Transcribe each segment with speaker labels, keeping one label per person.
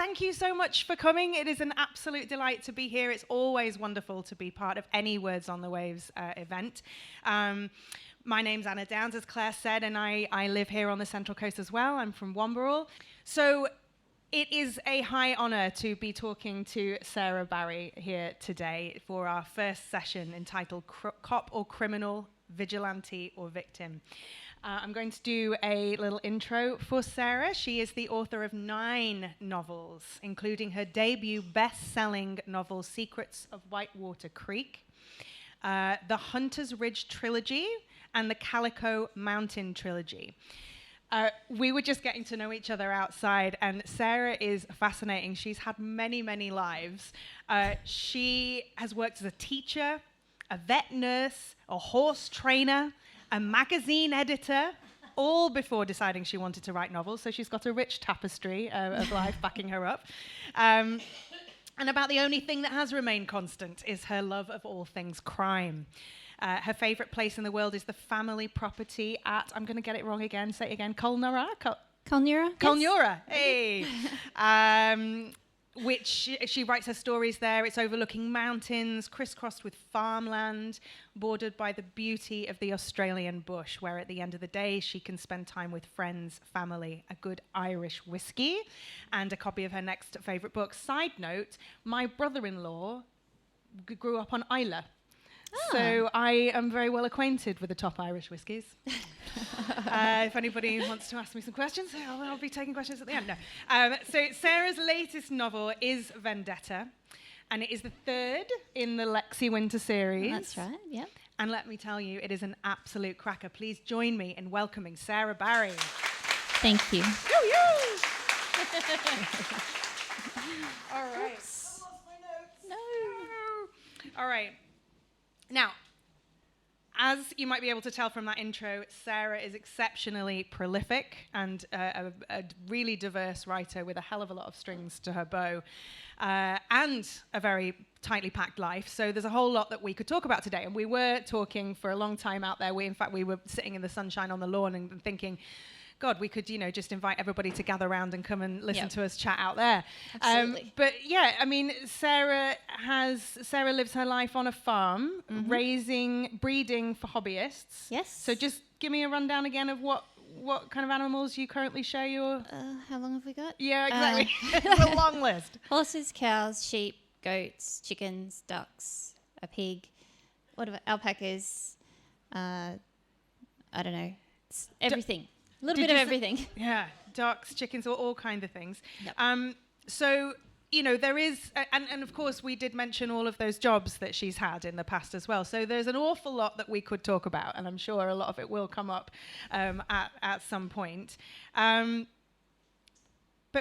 Speaker 1: thank you so much for coming. It is an absolute delight to be here. It's always wonderful to be part of any Words on the Waves event. My name's Anna Downs, as Claire said, and I live here on the Central Coast as well. I'm from Womberall. So it is a high honour to be talking to Sarah Barrie here today for our first session entitled Cop or Criminal, Vigilante or Victim. I'm going to do a little intro for Sarah. She is the author of 9 novels, including her debut best-selling novel, Secrets of Whitewater Creek, the Hunter's Ridge trilogy, and the Calico Mountain trilogy. We were just getting to know each other outside, and Sarah is fascinating. She's had many, many lives. She has worked as a teacher, a vet nurse, a horse trainer, a magazine editor, all before deciding she wanted to write novels. So she's got a rich tapestry of life backing her up. And about the only thing that has remained constant is her love of all things crime. Her favourite place in the world is the family property at, I'm going to get it wrong again, say it again, Colnura? Colnura, hey! Which she writes her stories there. It's overlooking mountains, crisscrossed with farmland, bordered by the beauty of the Australian bush, where at the end of the day she can spend time with friends, family, a good Irish whiskey, and a copy of her next favourite book. Side note, my brother-in-law grew up on Islay. So I am very well acquainted with the top Irish whiskies. If anybody wants to ask me some questions, I'll be taking questions at the end. No. So Sarah's latest novel is Vendetta, and it is the 3rd in the Lexi Winter series.
Speaker 2: That's right, yep.
Speaker 1: And let me tell you, it is an absolute cracker. Please join me in welcoming Sarah Barrie.
Speaker 2: Thank you.
Speaker 1: All right.
Speaker 2: Oops.
Speaker 1: I lost my notes.
Speaker 2: No.
Speaker 1: All right. Now, as you might be able to tell from that intro, Sarah is exceptionally prolific and a really diverse writer with a hell of a lot of strings to her bow and a very tightly packed life. So there's a whole lot that we could talk about today. And we were talking for a long time out there. In fact, we were sitting in the sunshine on the lawn and thinking, God, we could, just invite everybody to gather around and come and listen to us chat out there.
Speaker 2: Absolutely.
Speaker 1: But yeah, I mean, Sarah lives her life on a farm, breeding for hobbyists.
Speaker 2: Yes.
Speaker 1: So just give me a rundown again of what kind of animals you currently share your...
Speaker 2: How long have we got?
Speaker 1: Yeah, exactly. It's a long list.
Speaker 2: Horses, cows, sheep, goats, chickens, ducks, a pig, alpacas, I don't know, it's everything. A little bit of everything.
Speaker 1: Yeah, ducks, chickens, all kinds of things.
Speaker 2: Yep.
Speaker 1: So, there is, and of course we did mention all of those jobs that she's had in the past as well. So there's an awful lot that we could talk about, and I'm sure a lot of it will come up at some point. But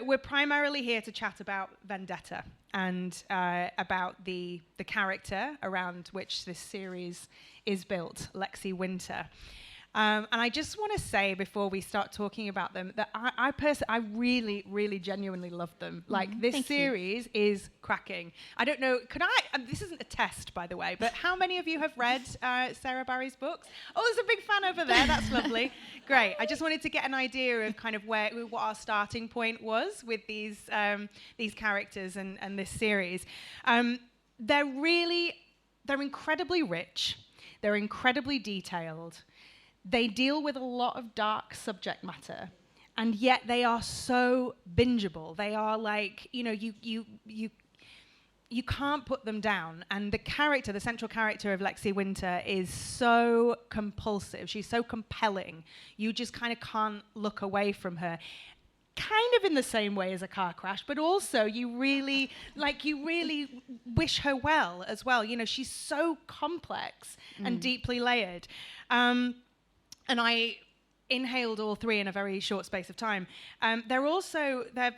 Speaker 1: we're primarily here to chat about Vendetta and about the character around which this series is built, Lexi Winter. And I just want to say before we start talking about them that I really, really genuinely love them. Like this series is cracking. I don't know, this isn't a test, by the way, but how many of you have read Sarah Barrie's books? Oh, there's a big fan over there. That's lovely. Great. I just wanted to get an idea of kind of what our starting point was with these characters and this series. They're incredibly rich. They're incredibly detailed. They deal with a lot of dark subject matter, and yet they are so bingeable. They are like, you can't put them down. And the central character of Lexi Winter is so compulsive. She's so compelling. You just kind of can't look away from her. Kind of in the same way as a car crash, but also you really wish her well as well. She's so complex and deeply layered. And I inhaled all 3 in a very short space of time. They're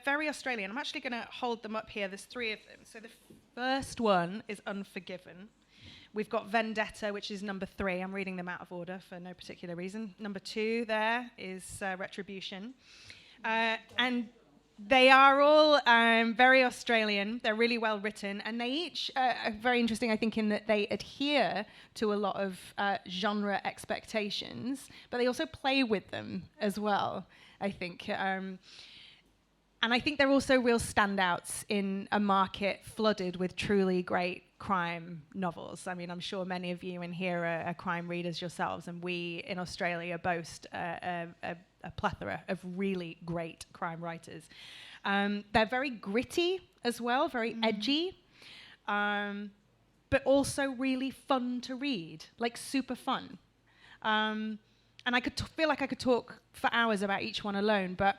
Speaker 1: very Australian. I'm actually going to hold them up here. There's 3 of them. So the first one is Unforgiven. We've got Vendetta, which is number 3. I'm reading them out of order for no particular reason. Number 2 there is Retribution. And they are all very Australian. They're really well written, and they each are very interesting, I think, in that they adhere to a lot of genre expectations, but they also play with them as well, I think. And And I think they're also real standouts in a market flooded with truly great crime novels. I mean, I'm sure many of you in here are crime readers yourselves, and we in Australia boast a plethora of really great crime writers. They're very gritty as well, very edgy, but also really fun to read, like super fun. And I could feel like I could talk for hours about each one alone, but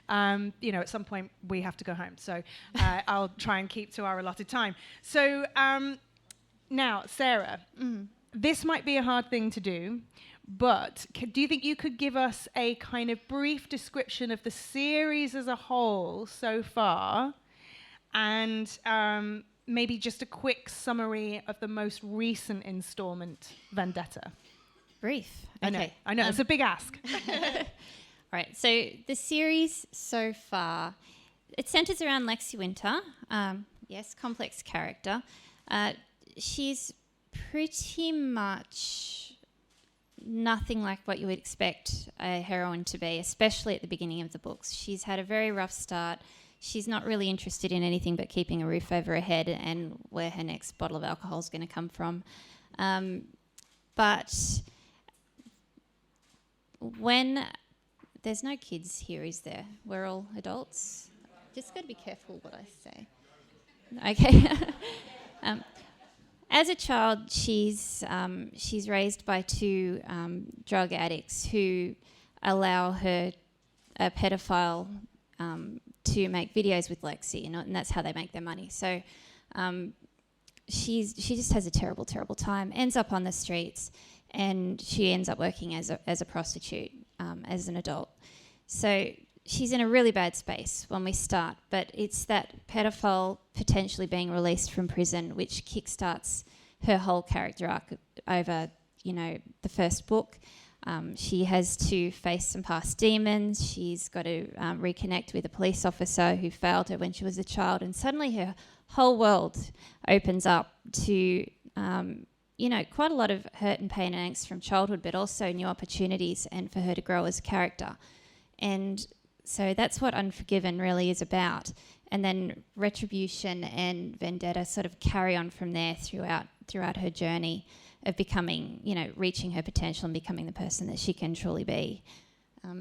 Speaker 1: at some point we have to go home. So I'll try and keep to our allotted time. So now, Sarah, this might be a hard thing to do, but do you think you could give us a kind of brief description of the series as a whole so far, and maybe just a quick summary of the most recent installment, Vendetta?
Speaker 2: Brief.
Speaker 1: Okay. I know. It's a big ask.
Speaker 2: All right. So the series so far, it centers around Lexi Winter. Yes, complex character. She's pretty much nothing like what you would expect a heroine to be, especially at the beginning of the books. She's had a very rough start. She's not really interested in anything but keeping a roof over her head and where her next bottle of alcohol is going to come from. But when there's no kids here, is there? We're all adults. Just got to be careful what I say. Okay. As a child, she's raised by two drug addicts who allow her, a pedophile, to make videos with Lexi, and that's how they make their money. So she just has a terrible, terrible time. Ends up on the streets, and she ends up working as a prostitute as an adult. So she's in a really bad space when we start, but it's that pedophile potentially being released from prison which kickstarts her whole character arc over, the first book. She has to face some past demons. She's got to reconnect with a police officer who failed her when she was a child, and suddenly her whole world opens up to, quite a lot of hurt and pain and angst from childhood, but also new opportunities and for her to grow as a character. And so that's what Unforgiven really is about. And then Retribution and Vendetta sort of carry on from there throughout her journey of becoming, reaching her potential and becoming the person that she can truly be.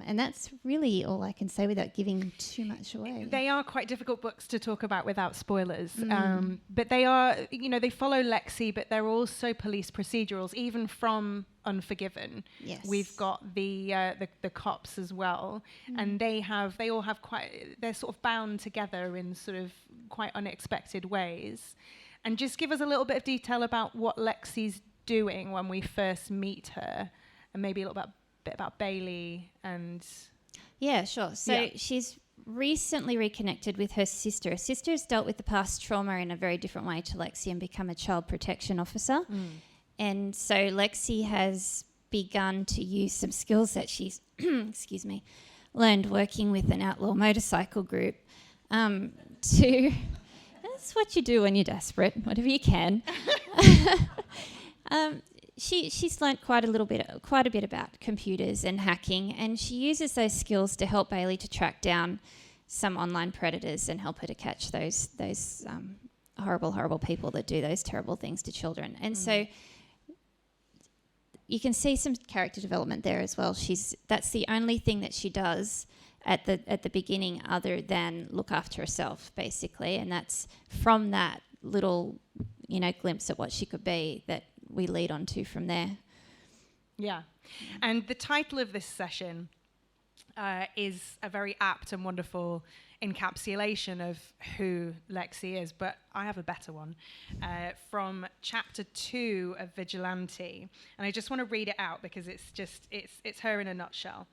Speaker 2: And that's really all I can say without giving too much away.
Speaker 1: They are quite difficult books to talk about without spoilers. But they are, they follow Lexi, but they're also police procedurals, even from Unforgiven.
Speaker 2: Yes.
Speaker 1: We've got the cops as well. And they're sort of bound together in sort of quite unexpected ways. And just give us a little bit of detail about what Lexi's doing when we first meet her, and maybe a little bit about Bailey and...
Speaker 2: Yeah, sure. So she's recently reconnected with her sister. Her sister has dealt with the past trauma in a very different way to Lexi and become a child protection officer. And so Lexi has begun to use some skills that she's learned working with an outlaw motorcycle group to... That's what you do when you're desperate, whatever you can. She's learnt quite a bit about computers and hacking, and she uses those skills to help Bailey to track down some online predators and help her to catch those horrible people that do those terrible things to children. And so you can see some character development there as well. That's the only thing that she does at the beginning other than look after herself, basically, and that's from that little glimpse at what she could be that we lead on to from there.
Speaker 1: Yeah. And the title of this session is a very apt and wonderful encapsulation of who Lexi is, but I have a better one from chapter 2 of Vigilante, and I just want to read it out because it's her in a nutshell.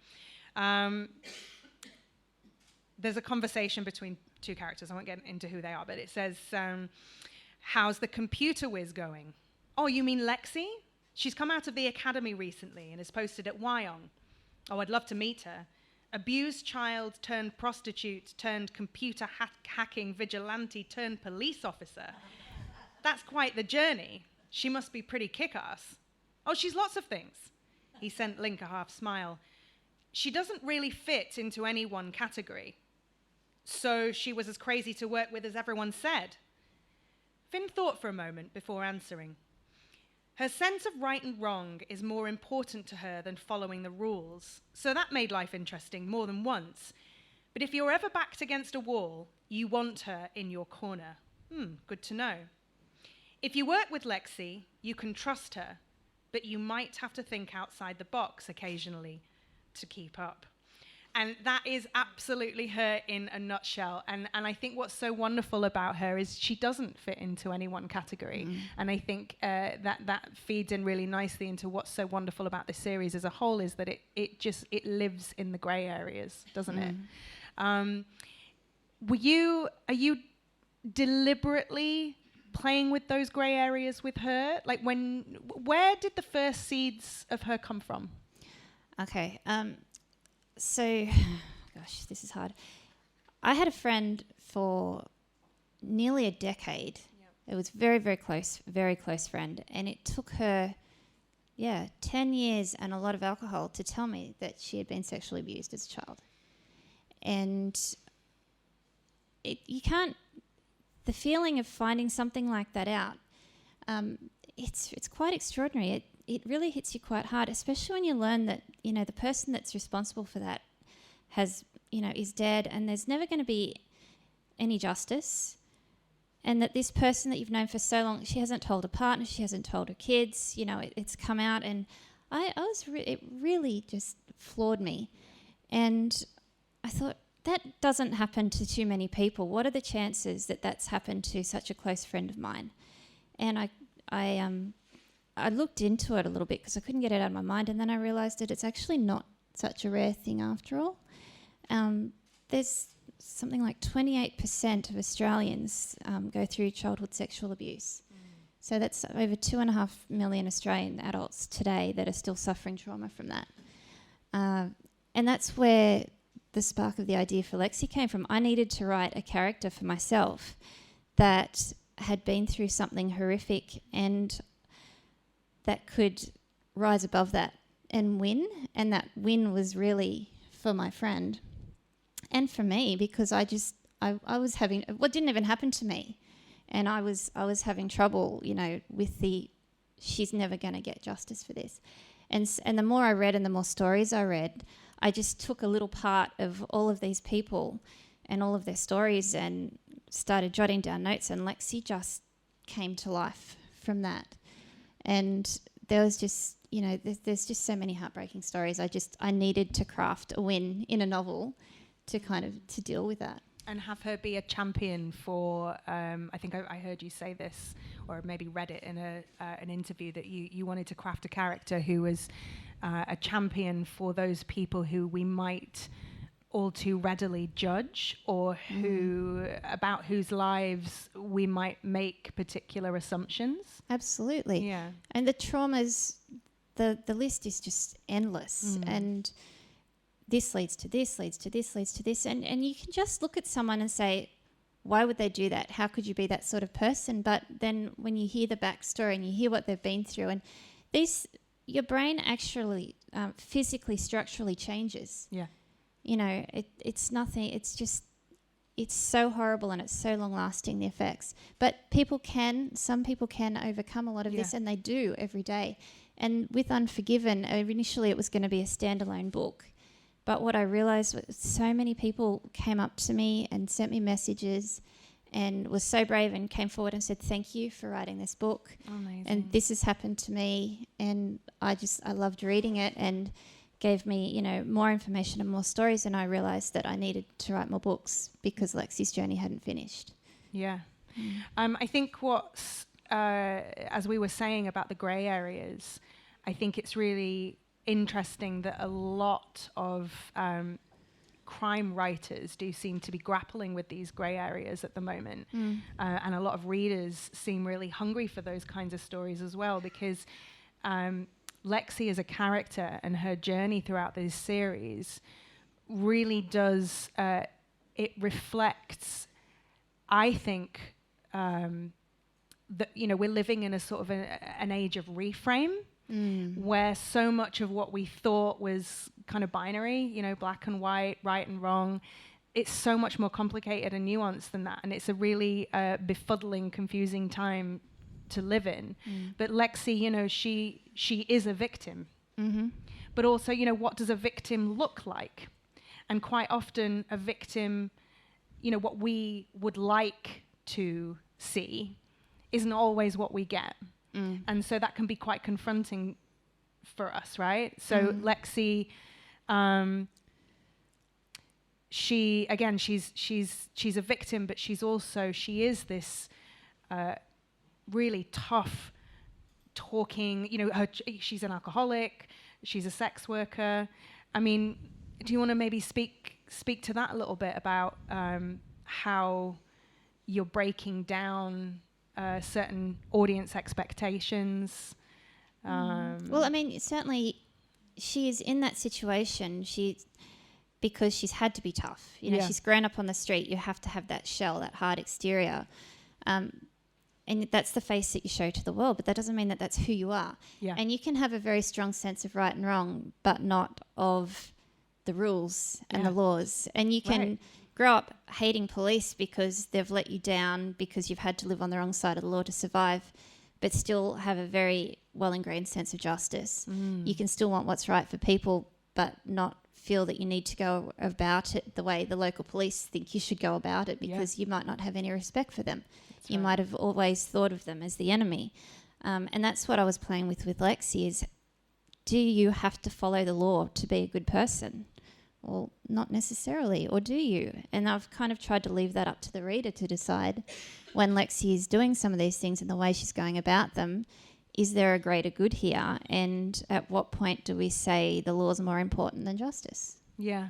Speaker 1: There's a conversation between two characters. I won't get into who they are, but it says, how's the computer whiz going? Oh, you mean Lexi? She's come out of the academy recently and is posted at Wyong. Oh, I'd love to meet her. Abused child turned prostitute turned computer hacking vigilante turned police officer. That's quite the journey. She must be pretty kick-ass. Oh, she's lots of things. He sent Link a half smile. She doesn't really fit into any one category. So she was as crazy to work with as everyone said. Finn thought for a moment before answering. Her sense of right and wrong is more important to her than following the rules, so that made life interesting more than once. But if you're ever backed against a wall, you want her in your corner. Good to know. If you work with Lexi, you can trust her, but you might have to think outside the box occasionally to keep up. And that is absolutely her in a nutshell. And I think what's so wonderful about her is she doesn't fit into any one category. And I think that feeds in really nicely into what's so wonderful about this series as a whole, is that it lives in the grey areas, doesn't it? Are you deliberately playing with those grey areas with her? Like, where did the first seeds of her come from?
Speaker 2: Okay. So, gosh, this is hard. I had a friend for nearly a decade. It was very, very close friend. And it took her, 10 years and a lot of alcohol to tell me that she had been sexually abused as a child. And the feeling of finding something like that out, it's quite extraordinary. It really hits you quite hard, especially when you learn that, the person that's responsible for that is dead, and there's never going to be any justice. And that this person that you've known for so long, she hasn't told her partner, she hasn't told her kids, it's come out. And it really just floored me. And I thought, that doesn't happen to too many people. What are the chances that that's happened to such a close friend of mine? And I looked into it a little bit because I couldn't get it out of my mind, and then I realised that it's actually not such a rare thing after all. There's something like 28% of Australians go through childhood sexual abuse. So that's over 2.5 million Australian adults today that are still suffering trauma from that. And that's where the spark of the idea for Lexi came from. I needed to write a character for myself that had been through something horrific and that could rise above that and win. And that win was really for my friend and for me, because I was having, what didn't even happen to me. And I was having trouble, with she's never going to get justice for this. And the more I read and the more stories I read, I just took a little part of all of these people and all of their stories and started jotting down notes, and Lexi just came to life from that. And there was just, there's just so many heartbreaking stories. I needed to craft a win in a novel to deal with that.
Speaker 1: And have her be a champion for, I think I heard you say this, or maybe read it in an interview, that you wanted to craft a character who was a champion for those people who we might all too readily judge, or about whose lives we might make particular assumptions.
Speaker 2: Absolutely.
Speaker 1: Yeah. And
Speaker 2: the traumas, the list is just endless. And this leads to this, leads to this, leads to this. And you can just look at someone and say, why would they do that? How could you be that sort of person? But then when you hear the backstory and you hear what they've been through, and your brain actually physically, structurally changes. Yeah. It's nothing. It's just, it's so horrible and it's so long lasting, the effects. But some people can overcome a lot of this, and they do every day. And with Unforgiven, initially it was going to be a standalone book. But what I realised was so many people came up to me and sent me messages and was so brave and came forward and said, thank you for writing this book.
Speaker 1: Amazing.
Speaker 2: And this has happened to me. And I loved reading it, and gave me, more information and more stories. And I realised that I needed to write more books because Lexi's journey hadn't finished.
Speaker 1: Yeah. I think what's, as we were saying about the grey areas, I think it's really interesting that a lot of crime writers do seem to be grappling with these grey areas at the moment. And a lot of readers seem really hungry for those kinds of stories as well, because Lexi as a character and her journey throughout this series really does, it reflects, I think, that, we're living in a sort of an age of reframe, where so much of what we thought was kind of binary, black and white, right and wrong, it's so much more complicated and nuanced than that, and it's a really befuddling, confusing time to live in. But Lexi, you know, she is a victim. But also, you know, what does a victim look like? And quite often a victim, you know, what we would like to see isn't always what we get. And so that can be quite confronting for us, right? So Lexi, she's a victim, but she is this really tough talking, you know, she's an alcoholic, she's a sex worker. I mean, do you want to maybe speak to that a little bit about how you're breaking down certain audience expectations?
Speaker 2: Well, I mean, certainly she is in that situation. Because she's had to be tough. You know, she's grown up on the street. You have to have that shell, that hard exterior. And that's the face that you show to the world, but that doesn't mean that that's who you are. Yeah. And you can have a very strong sense of right and wrong, but not of the rules and the laws. And you can grow up hating police because they've let you down, because you've had to live on the wrong side of the law to survive, but still have a very well-ingrained sense of justice. You can still want what's right for people, but not feel that you need to go about it the way the local police think you should go about it, because you might not have any respect for them. You might have always thought of them as the enemy. And that's what I was playing with Lexi is, do you have to follow the law to be a good person? Well, not necessarily, or do you? And I've kind of tried to leave that up to the reader to decide when Lexi is doing some of these things and the way she's going about them, is there a greater good here? And at what point do we say the law is more important than justice? Yeah.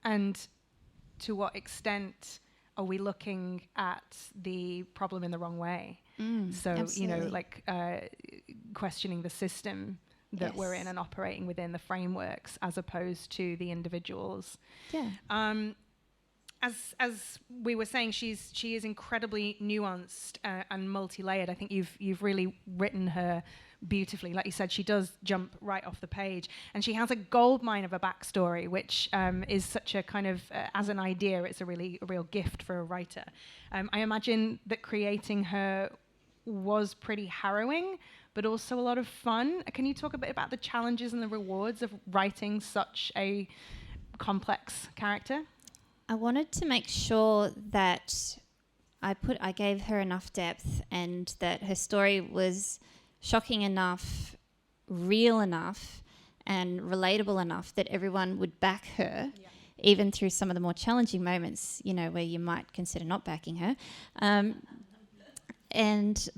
Speaker 1: And to what extent are we looking at the problem in the wrong way? So, absolutely. You know, like questioning the system that we're in and operating within the frameworks as opposed to the individuals. Yeah. As we were saying, she is incredibly nuanced and multi-layered. I think you've really written her beautifully. Like you said, she does jump right off the page, and she has a goldmine of a backstory, which is such a kind of as an idea, it's a real gift for a writer. I imagine that creating her was pretty harrowing, but also a lot of fun. Can you talk a bit about the challenges and the rewards of writing such a complex character?
Speaker 2: I wanted to make sure that I gave her enough depth, and that her story was shocking enough, real enough, and relatable enough that everyone would back her, even through some of the more challenging moments, you know, where you might consider not backing her.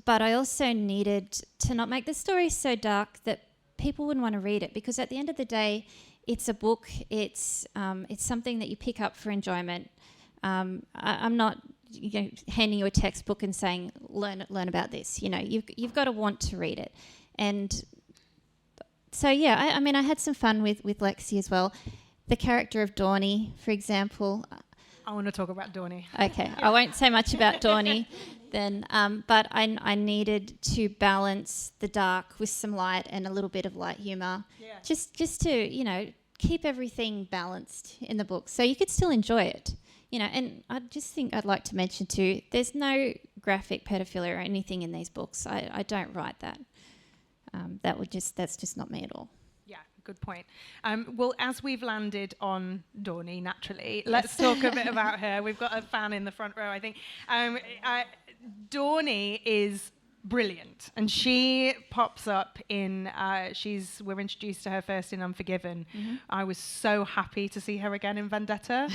Speaker 2: But I also needed to not make the story so dark that people wouldn't want to read it, because at the end of the day, it's a book. It's something that you pick up for enjoyment. I'm not handing you a textbook and saying learn about this. You know, you've got to want to read it. And so I mean, I had some fun with Lexi as well. The character of Dawny, for example.
Speaker 1: I want to talk about Dawny.
Speaker 2: Okay, I won't say much about Dawny then, but I needed to balance the dark with some light and a little bit of light humour, just to, you know, keep everything balanced in the book so you could still enjoy it, you know. And I just think I'd like to mention too, there's no graphic pedophilia or anything in these books. I don't write that. That's just not me at all.
Speaker 1: Yeah, good point. Well, as we've landed on Dawny, naturally, let's talk a bit about her. We've got a fan in the front row, I think. Dawny is brilliant, and she pops up in we're introduced to her first in Unforgiven. I was so happy to see her again in Vendetta.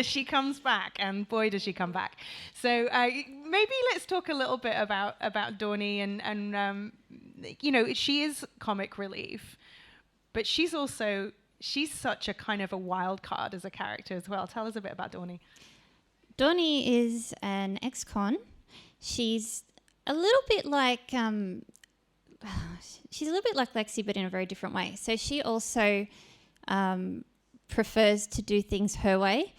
Speaker 1: She comes back, and boy does she come back. So maybe let's talk a little bit about Dawny, and you know, she is comic relief, but she's such a kind of a wild card as a character as well. Tell us a bit about Dawny.
Speaker 2: Dawny is an ex-con. She's a little bit like Lexi, but in a very different way. So she also prefers to do things her way.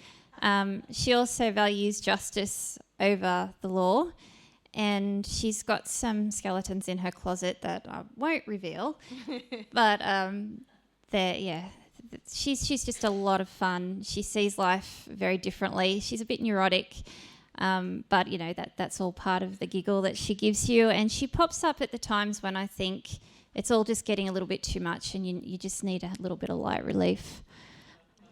Speaker 2: She also values justice over the law, and she's got some skeletons in her closet that I won't reveal, but they're she's just a lot of fun. She sees life very differently. She's a bit neurotic, but you know that's all part of the giggle that she gives you. And she pops up at the times when I think it's all just getting a little bit too much, and you just need a little bit of light relief.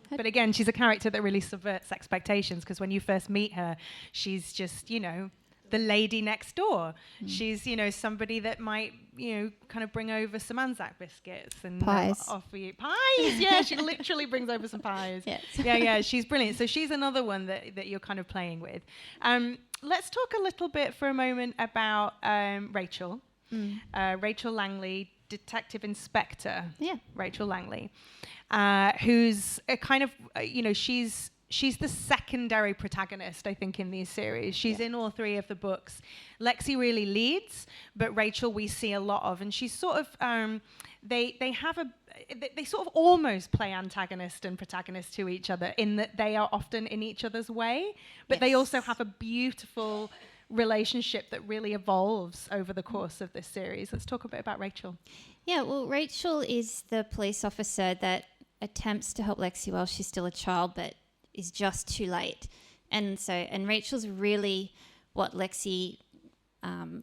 Speaker 1: But again, she's a character that really subverts expectations, because when you first meet her, she's just, you know, the lady next door. She's, you know, somebody that might, you know, kind of bring over some Anzac biscuits and
Speaker 2: pies.
Speaker 1: Offer you pies. Yeah, she literally brings over some pies.
Speaker 2: Yes.
Speaker 1: Yeah, she's brilliant. So she's another one that you're kind of playing with. Let's talk a little bit for a moment about Rachel. Rachel Langley, Detective Inspector.
Speaker 2: Yeah.
Speaker 1: Rachel Langley, who's a kind of, you know, she's the secondary protagonist, I think, in these series. She's in all three of the books. Lexi really leads, but Rachel we see a lot of, and she's sort of they sort of almost play antagonist and protagonist to each other, in that they are often in each other's way, but they also have a beautiful relationship that really evolves over the course of this series. Let's talk a bit about Rachel.
Speaker 2: Yeah, well, Rachel is the police officer that attempts to help Lexi while she's still a child, but is just too late. And Rachel's really what Lexi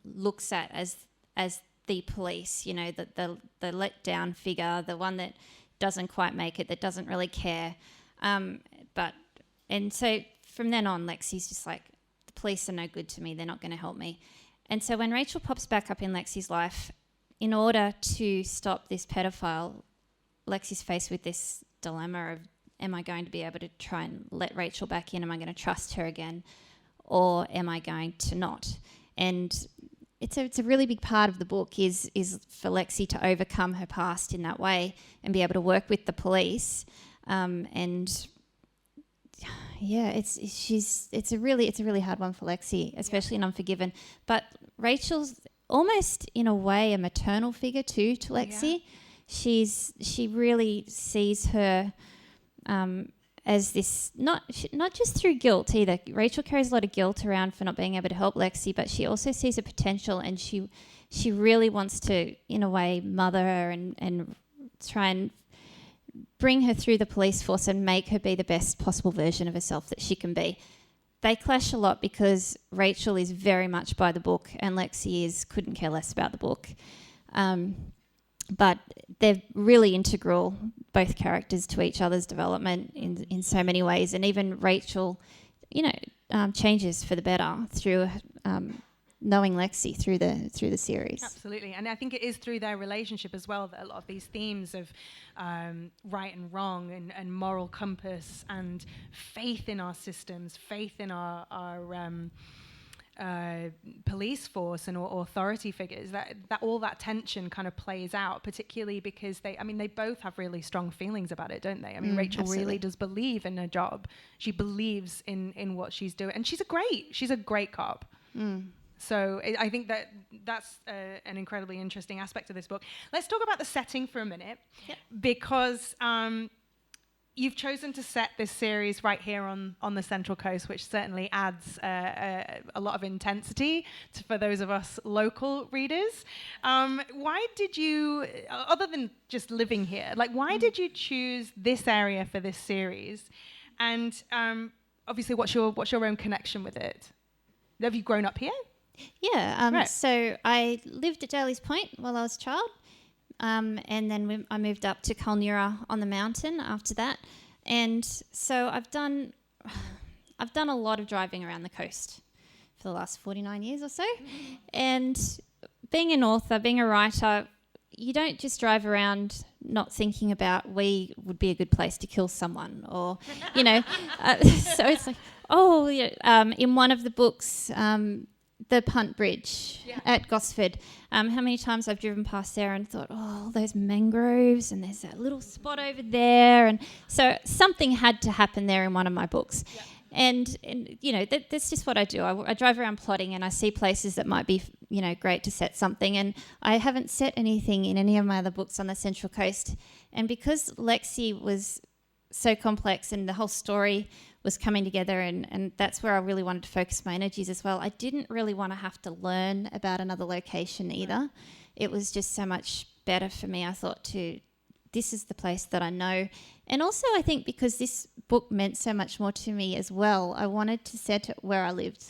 Speaker 2: looks at as the police, you know, the let down figure, the one that doesn't quite make it, that doesn't really care. And so from then on, Lexi's just like, the police are no good to me, they're not going to help me. And so when Rachel pops back up in Lexi's life, in order to stop this pedophile, Lexi's faced with this dilemma of, am I going to be able to try and let Rachel back in? Am I going to trust her again? Or am I going to not? And it's a really big part of the book is for Lexi to overcome her past in that way and be able to work with the police. It's a really hard one for Lexi, especially in Unforgiven. But Rachel's almost in a way a maternal figure too to Lexi. Yeah. She really sees her as this, not just through guilt either. Rachel carries a lot of guilt around for not being able to help Lexi, but she also sees a potential, and she really wants to, in a way, mother her and try and bring her through the police force and make her be the best possible version of herself that she can be. They clash a lot because Rachel is very much by the book and Lexi couldn't care less about the book. But they're really integral, both characters, to each other's development in so many ways. And even Rachel, changes for the better through knowing Lexi through the series.
Speaker 1: Absolutely. And I think it is through their relationship as well that a lot of these themes of right and wrong and moral compass and faith in our systems, faith in our police force and authority figures, that all that tension kind of plays out, particularly because they both have really strong feelings about it, don't they? I mean, Rachel
Speaker 2: absolutely.
Speaker 1: really does believe in her job. She believes in what she's doing, and she's a great cop. So I think that's an incredibly interesting aspect of this book. Let's talk about the setting for a minute, because you've chosen to set this series right here on the Central Coast, which certainly adds a lot of intensity for those of us local readers. Why did you, other than just living here, why did you choose this area for this series? And obviously, what's your own connection with it? Have you grown up here?
Speaker 2: Yeah.
Speaker 1: Right.
Speaker 2: So I lived at Daly's Point while I was a child. And then I moved up to Culnura on the mountain after that. And so I've done a lot of driving around the coast for the last 49 years or so. And being an author, being a writer, you don't just drive around not thinking about we would be a good place to kill someone or, so it's like, in one of the books, the Punt Bridge at Gosford. How many times I've driven past there and thought, oh, those mangroves, and there's that little spot over there. And so something had to happen there in one of my books. Yeah. And that's just what I do. I drive around plotting and I see places that might be, great to set something. And I haven't set anything in any of my other books on the Central Coast. And because Lexi was so complex and the whole story was coming together, and that's where I really wanted to focus my energies as well. I didn't really want to have to learn about another location either. It was just so much better for me, I thought, this is the place that I know. And also I think because this book meant so much more to me as well, I wanted to set it where I lived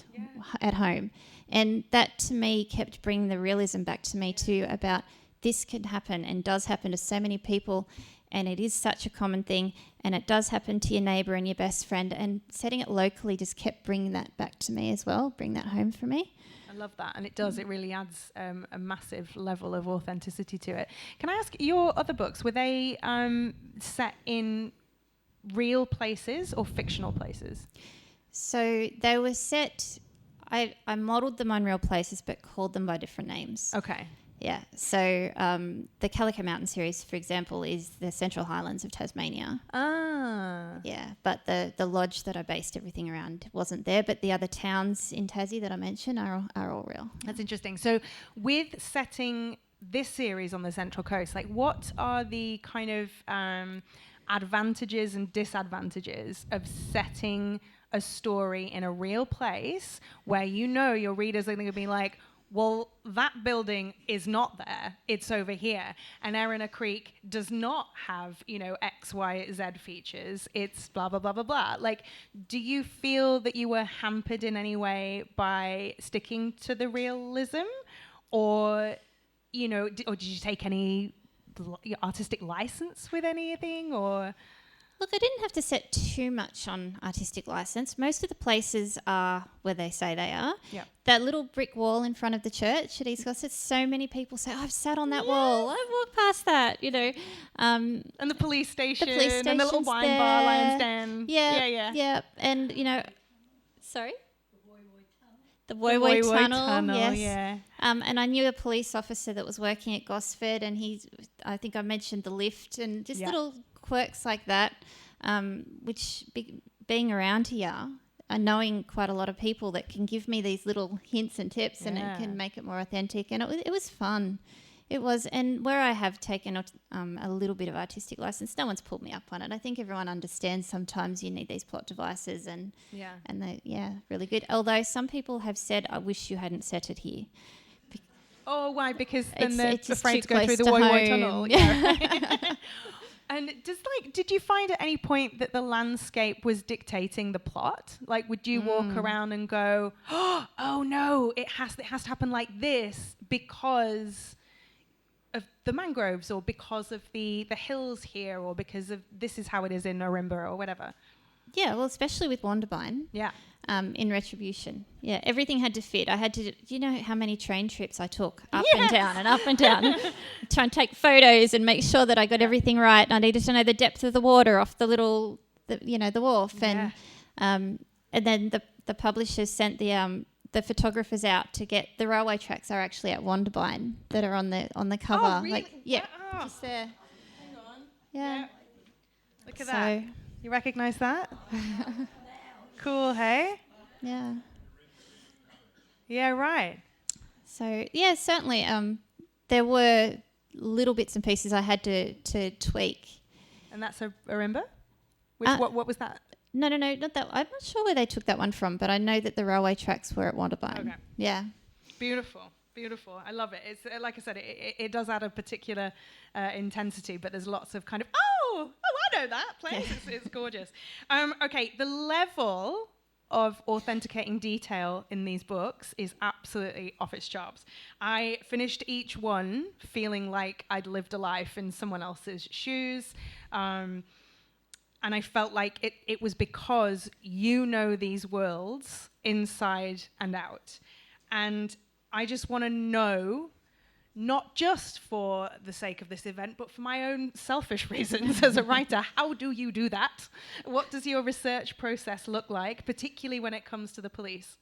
Speaker 2: at home. And that to me kept bringing the realism back to me too, about this can happen and does happen to so many people, and it is such a common thing, and it does happen to your neighbour and your best friend, and setting it locally just kept bringing that back to me as well, bring that home for me.
Speaker 1: I love that, and it does. It really adds a massive level of authenticity to it. Can I ask, your other books, were they set in real places or fictional places?
Speaker 2: So they were set, I modelled them on real places but called them by different names.
Speaker 1: Okay.
Speaker 2: Yeah, so the Calico Mountain series, for example, is the Central Highlands of Tasmania.
Speaker 1: Ah.
Speaker 2: Yeah, but the lodge that I based everything around wasn't there, but the other towns in Tassie that I mentioned are all real.
Speaker 1: That's interesting. So with setting this series on the Central Coast, like what are the kind of advantages and disadvantages of setting a story in a real place where you know your readers are going to be like, well, that building is not there, it's over here. And Erina Creek does not have, X, Y, Z features. It's blah, blah, blah, blah, blah. Like, do you feel that you were hampered in any way by sticking to the realism? Or, or did you take any artistic license with anything? Or...
Speaker 2: Look, I didn't have to set too much on artistic license. Most of the places are where they say they are.
Speaker 1: Yep.
Speaker 2: That little brick wall in front of the church at East Gossett, so many people say, I've sat on that wall. I've walked past that,
Speaker 1: And the police station.
Speaker 2: And
Speaker 1: the little wine bar, Lion's Den.
Speaker 2: Yeah. And, sorry? The Woy Woy Tunnel, yes.
Speaker 1: Yeah.
Speaker 2: And I knew a police officer that was working at Gosford, and I think I mentioned the lift and just little quirks like that, which being around here and knowing quite a lot of people that can give me these little hints and tips, and it can make it more authentic. And it was fun. It was, and where I have taken a little bit of artistic license, no one's pulled me up on it. I think everyone understands sometimes you need these plot devices, and they're really good. Although some people have said, I wish you hadn't set it here.
Speaker 1: Oh, why? Because then they're
Speaker 2: it's
Speaker 1: afraid to
Speaker 2: too
Speaker 1: go through the
Speaker 2: close
Speaker 1: Woy
Speaker 2: to
Speaker 1: Woy
Speaker 2: home.
Speaker 1: Tunnel. Yeah. And did you find at any point that the landscape was dictating the plot? Like, would you walk around and go, oh no, it has to happen like this because of the mangroves, or because of the hills here, or because of this is how it is in Ourimbah, or whatever?
Speaker 2: Yeah, well, especially with Wandabine.
Speaker 1: Yeah.
Speaker 2: In Retribution. Yeah, everything had to fit. I had to, do you know how many train trips I took up and down, try and take photos and make sure that I got everything right. And I needed to know the depth of the water off the wharf.
Speaker 1: Yeah.
Speaker 2: And then the publishers sent the photographers out to get the railway tracks are actually at Wandabine that are on the cover.
Speaker 1: Oh, really?
Speaker 2: Just there.
Speaker 1: Hang on.
Speaker 2: Yeah.
Speaker 1: Look at that. You recognise that? Cool, hey?
Speaker 2: Yeah.
Speaker 1: Yeah, right.
Speaker 2: So, yeah, certainly there were little bits and pieces I had to tweak.
Speaker 1: And that's a Ourimbah? What was that?
Speaker 2: No, not that. I'm not sure where they took that one from, but I know that the railway tracks were at Wandabine.
Speaker 1: Okay.
Speaker 2: Yeah.
Speaker 1: Beautiful. I love it. It's like I said, it does add a particular intensity, but there's lots of kind of, I know that place. It's gorgeous. Okay, the level of authenticating detail in these books is absolutely off its chops. I finished each one feeling like I'd lived a life in someone else's shoes. And I felt like it was because you know these worlds inside and out. And I just want to know, not just for the sake of this event, but for my own selfish reasons as a writer, how do you do that? What does your research process look like, particularly when it comes to the police?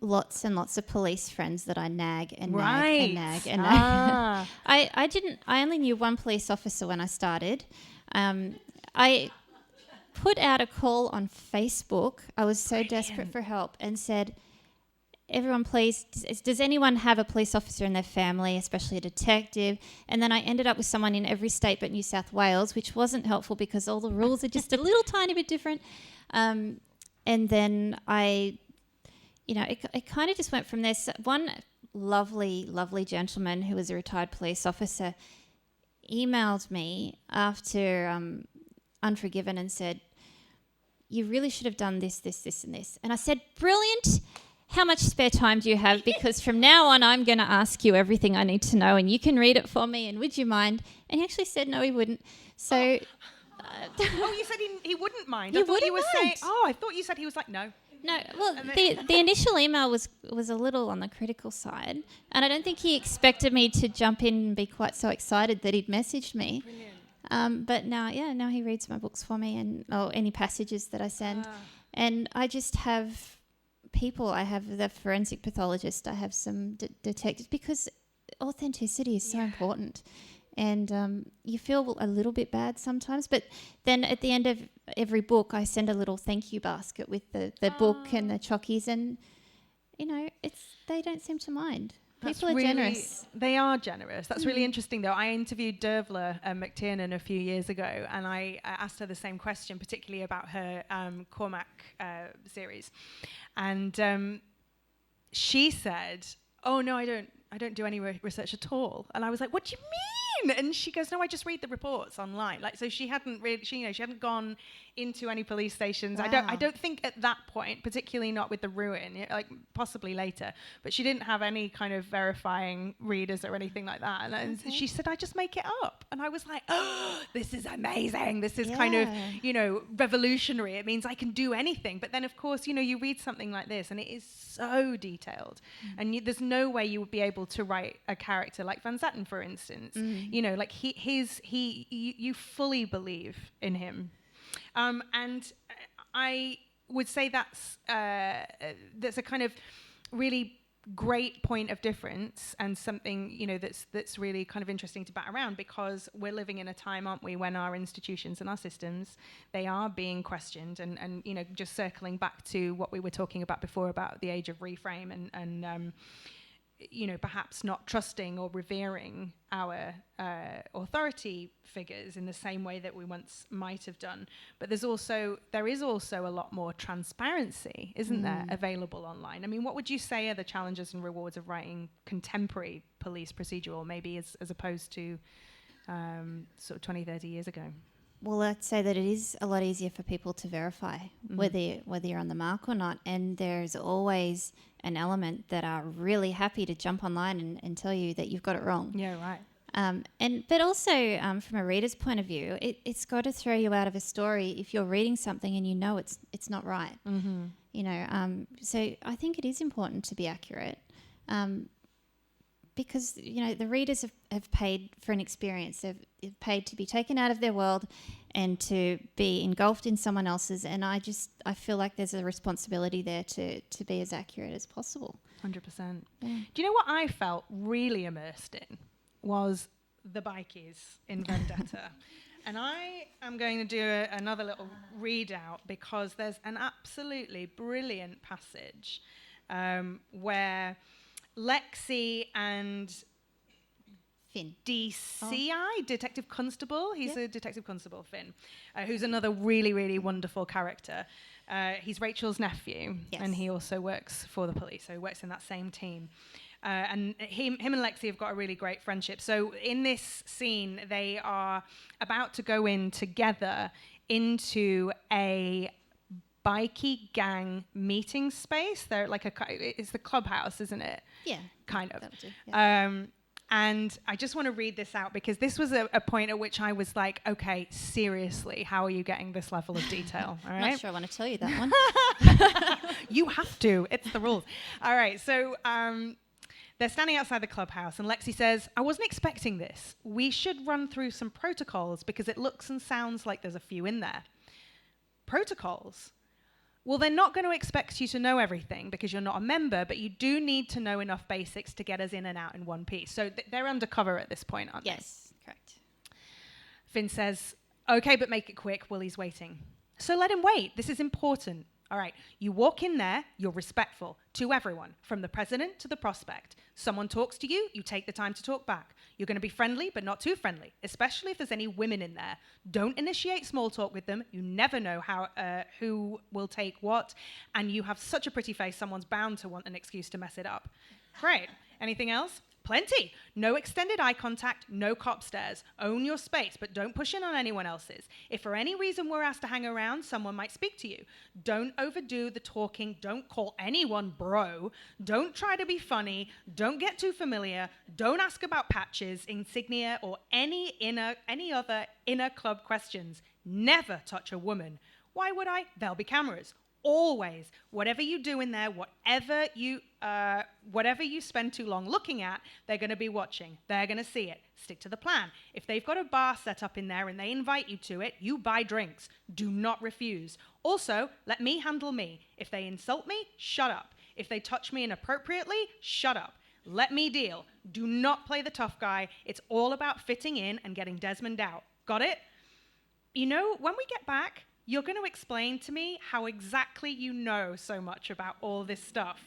Speaker 2: Lots and lots of police friends that I nag and
Speaker 1: right.
Speaker 2: nag and nag. I only knew one police officer when I started. I put out a call on Facebook. I was so desperate for help and said, everyone, please, does anyone have a police officer in their family, especially a detective? And then I ended up with someone in every state but New South Wales, which wasn't helpful because all the rules are just a little tiny bit different. And then it kind of just went from there. So one lovely, lovely gentleman who was a retired police officer, emailed me after Unforgiven and said, you really should have done this, this, this, and this. And I said, brilliant. How much spare time do you have? Because from now on, I'm going to ask you everything I need to know, and you can read it for me, and would you mind? And he actually said no, he wouldn't. So...
Speaker 1: you said he wouldn't mind.
Speaker 2: He
Speaker 1: I thought you were
Speaker 2: wouldn't
Speaker 1: saying... I thought you said he was like, no.
Speaker 2: No, well, the initial email was a little on the critical side, and I don't think he expected me to jump in and be quite so excited that he'd messaged me. But now he reads my books for me or any passages that I send. And I just have people. I have the forensic pathologist. I have some detectives, because authenticity is so important. And you feel a little bit bad sometimes. But then at the end of every book, I send a little thank you basket with the book and the chockies. And, they don't seem to mind. People are generous.
Speaker 1: They are generous. That's really interesting, though. I interviewed Dervla McTiernan a few years ago, and I asked her the same question, particularly about her Cormac series. And she said, "Oh no, I don't do any research at all." And I was like, "What do you mean?" And she goes, "No, I just read the reports online." Like, so she hadn't gone into any police stations.
Speaker 2: Wow.
Speaker 1: I don't think at that point, particularly not with the ruin, like possibly later, but she didn't have any kind of verifying readers or anything like that. And she said, "I just make it up." And I was like, "Oh, this is amazing. This is kind of, revolutionary. It means I can do anything." But then, of course, you read something like this and it is so detailed. And there's no way you would be able to write a character like Van Zetten, for instance. Like you fully believe in him. And I would say that's a kind of really great point of difference, and something that's really kind of interesting to bat around, because we're living in a time, aren't we, when our institutions and our systems, they are being questioned, and just circling back to what we were talking about before about the age of reframe and perhaps not trusting or revering our authority figures in the same way that we once might have done. But there is also a lot more transparency, isn't there, available online? I mean, what would you say are the challenges and rewards of writing contemporary police procedural, maybe as opposed to sort of 20, 30 years ago?
Speaker 2: Well, I'd say that it is a lot easier for people to verify whether you're on the mark or not. And there's always an element that are really happy to jump online and tell you that you've got it wrong.
Speaker 1: Yeah, right.
Speaker 2: But also from a reader's point of view, it's got to throw you out of a story if you're reading something and it's not right. So I think it is important to be accurate. Because, the readers have paid for an experience. They've paid to be taken out of their world and to be engulfed in someone else's. And I feel like there's a responsibility there to be as accurate as possible.
Speaker 1: 100%.
Speaker 2: Yeah.
Speaker 1: Do you know what I felt really immersed in? Was the bikies in Vendetta. And I am going to do another little readout, because there's an absolutely brilliant passage where Lexi and
Speaker 2: Finn.
Speaker 1: DCI, Detective Constable. He's a Detective Constable, Finn, who's another really, really wonderful character. He's Rachel's nephew, and he also works for the police, so he works in that same team. And him and Lexi have got a really great friendship. So in this scene, they are about to go in together into a bikie gang meeting space. They're like it's the clubhouse, isn't it?
Speaker 2: Yeah.
Speaker 1: Kind of.
Speaker 2: That would do, yeah.
Speaker 1: And I just want to read this out, because this was a point at which I was like, okay, seriously, how are you getting this level of detail? All right.
Speaker 2: Not sure I want to tell you that one.
Speaker 1: You have to. It's the rules. All right. So they're standing outside the clubhouse, and Lexi says, "I wasn't expecting this. We should run through some protocols, because it looks and sounds like there's a few in there." Protocols? Well, they're not going to expect you to know everything because you're not a member, but you do need to know enough basics to get us in and out in one piece. So they're undercover at this point, aren't they?
Speaker 2: Yes, correct.
Speaker 1: Finn says, "Okay, but make it quick. Willie's waiting." "So let him wait. This is important." "All right, you walk in there, you're respectful to everyone, from the president to the prospect. Someone talks to you, you take the time to talk back. You're going to be friendly, but not too friendly, especially if there's any women in there. Don't initiate small talk with them. You never know who will take what, and you have such a pretty face, someone's bound to want an excuse to mess it up." Great. Anything else? Plenty. No extended eye contact, no cop stares. Own your space, but don't push in on anyone else's. If for any reason we're asked to hang around, someone might speak to you. Don't overdo the talking. Don't call anyone bro. Don't try to be funny. Don't get too familiar. Don't ask about patches, insignia, or any other inner club questions. Never touch a woman. Why would I? There'll be cameras. Always, whatever you do in there, whatever you spend too long looking at, they're going to be watching. They're going to see it. Stick to the plan. If they've got a bar set up in there and they invite you to it, you buy drinks. Do not refuse. Also, let me handle me. If they insult me, shut up. If they touch me inappropriately, shut up. Let me deal. Do not play the tough guy. It's all about fitting in and getting Desmond out. Got it? You know, when we get back, you're going to explain to me how exactly you know so much about all this stuff.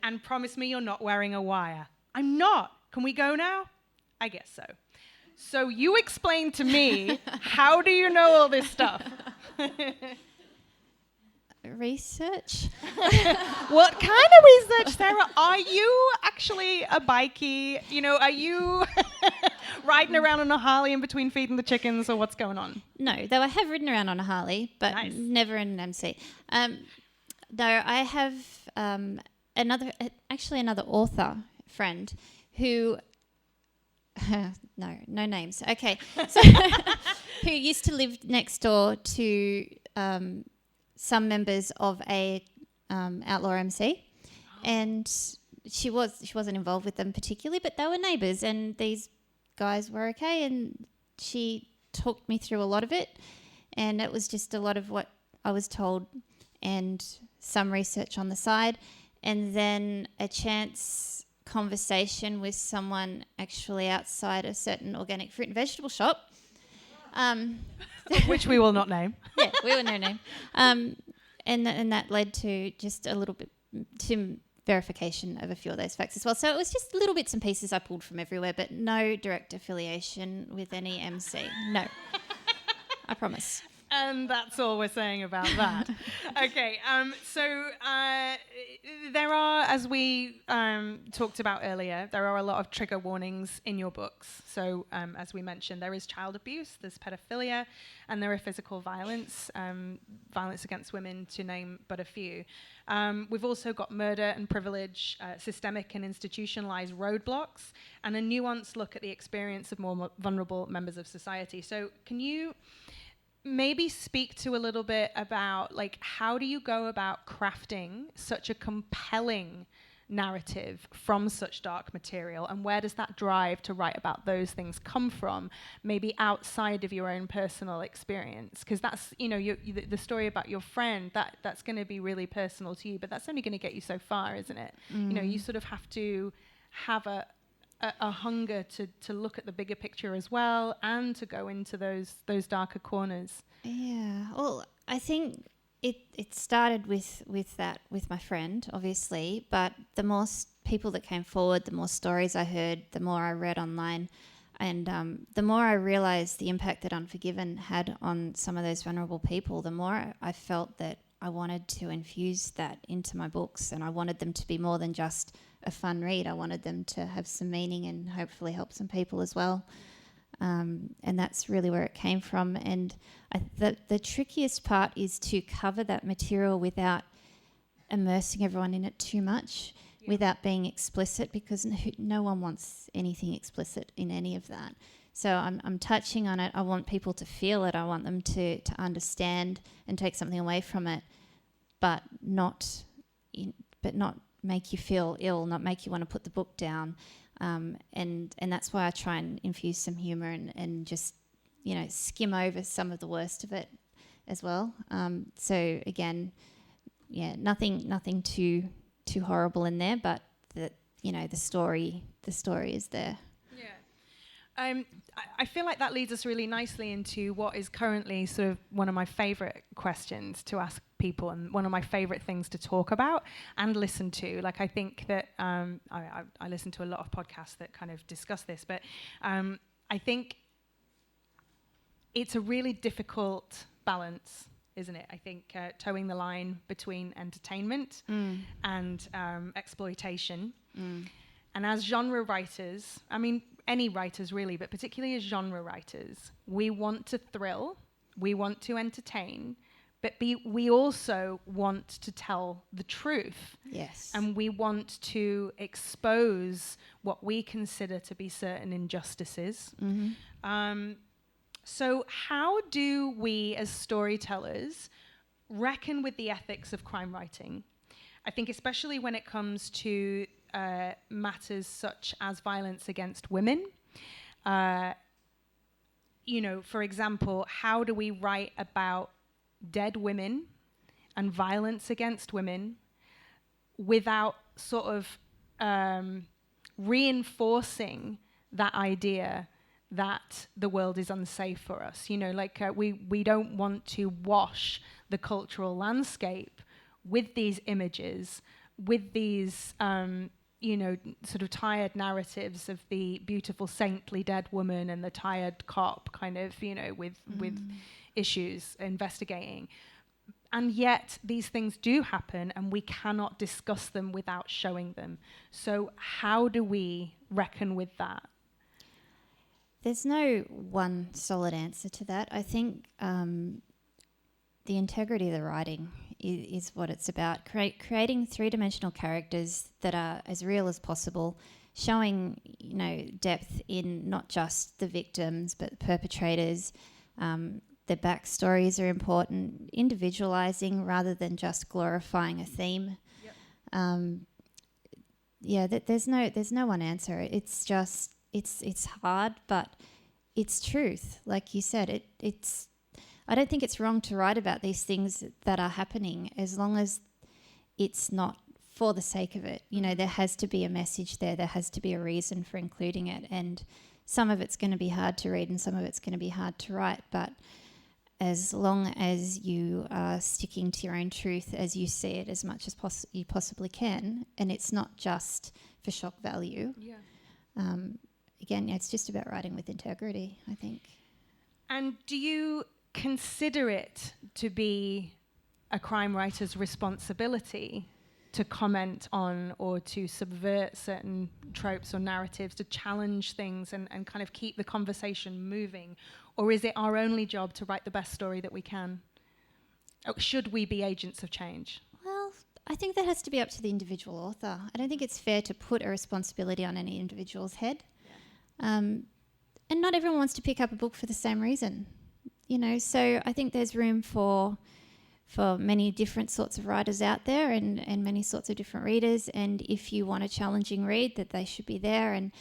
Speaker 1: And promise me you're not wearing a wire. I'm not. Can we go now? I guess so. So you explain to me, how do you know all this stuff?
Speaker 2: Research?
Speaker 1: What kind of research, Sarah? Are you actually a bikie? You know, are you riding around on a Harley in between feeding the chickens, or what's going on?
Speaker 2: No, though I have ridden around on a Harley, but
Speaker 1: Nice.
Speaker 2: never in an MC. No, I have another author friend who... no names. Okay. So who used to live next door to... some members of a outlaw MC, and she wasn't involved with them particularly, but they were neighbours, and these guys were okay, and she talked me through a lot of it, and it was just a lot of what I was told and some research on the side, and then a chance conversation with someone actually outside a certain organic fruit and vegetable shop.
Speaker 1: Which we will not name.
Speaker 2: Yeah, we will no name. And that led to just a little bit to verification of a few of those facts as well. So it was just little bits and pieces I pulled from everywhere, but no direct affiliation with any MC. No. I promise.
Speaker 1: And that's all we're saying about that. Okay, so there are, as we talked about earlier, there are a lot of trigger warnings in your books. So as we mentioned, there is child abuse, there's pedophilia, and there are physical violence, violence against women, to name but a few. We've also got murder and privilege, systemic and institutionalized roadblocks, and a nuanced look at the experience of more vulnerable members of society. So can you maybe speak to a little bit about, like, how do you go about crafting such a compelling narrative from such dark material, and where does that drive to write about those things come from, maybe outside of your own personal experience? Because that's, you know, the story about your friend, that's going to be really personal to you, but that's only going to get you so far, isn't it? You know, you sort of have to have a hunger to look at the bigger picture as well, and to go into those darker corners.
Speaker 2: Yeah, well, I think it started with my friend, obviously, but the more people that came forward, the more stories I heard, the more I read online, and the more I realised the impact that Unforgiven had on some of those vulnerable people, the more I felt that I wanted to infuse that into my books, and I wanted them to be more than just a fun read. I wanted them to have some meaning and hopefully help some people as well. And that's really where it came from. And the trickiest part is to cover that material without immersing everyone in it too much, without being explicit, because no one wants anything explicit in any of that. So I'm touching on it. I want people to feel it. I want them to understand and take something away from it, but not make you feel ill, not make you want to put the book down. And that's why I try and infuse some humour and just, you know, skim over some of the worst of it as well. So again, yeah, nothing too horrible in there, but the story is there.
Speaker 1: Yeah. I feel like that leads us really nicely into what is currently sort of one of my favourite questions to ask people, and one of my favourite things to talk about and listen to. Like, I think that I listen to a lot of podcasts that kind of discuss this, but I think it's a really difficult balance, isn't it? I think towing the line between entertainment and exploitation. And as genre writers, I mean, any writers really, but particularly as genre writers, we want to thrill, we want to entertain, but we also want to tell the truth.
Speaker 2: Yes.
Speaker 1: And we want to expose what we consider to be certain injustices. So how do we as storytellers reckon with the ethics of crime writing? I think especially when it comes to matters such as violence against women. For example, how do we write about dead women and violence against women without sort of reinforcing that idea that the world is unsafe for us? We don't want to wash the cultural landscape with these images, with these sort of tired narratives of the beautiful saintly dead woman and the tired cop kind of, with issues investigating. And yet these things do happen and we cannot discuss them without showing them. So how do we reckon with that?
Speaker 2: There's no one solid answer to that. I think the integrity of the writing is what it's about. Creating three-dimensional characters that are as real as possible, showing depth in not just the victims but the perpetrators. Their backstories are important. Individualizing rather than just glorifying a theme. Yep. There's no one answer. It's just it's hard, but it's truth. Like you said, it's. I don't think it's wrong to write about these things that are happening as long as it's not for the sake of it. There has to be a message there. There has to be a reason for including it. And some of it's going to be hard to read and some of it's going to be hard to write. But as long as you are sticking to your own truth as you see it as much as you possibly can, and it's not just for shock value. Yeah. Again, it's just about writing with integrity, I think.
Speaker 1: And do you consider it to be a crime writer's responsibility to comment on or to subvert certain tropes or narratives, to challenge things and kind of keep the conversation moving? Or is it our only job to write the best story that we can? Or should we be agents of change?
Speaker 2: Well, I think that has to be up to the individual author. I don't think it's fair to put a responsibility on any individual's head. Yeah. And not everyone wants to pick up a book for the same reason. So I think there's room for many different sorts of writers out there and many sorts of different readers. And if you want a challenging read, that they should be there. And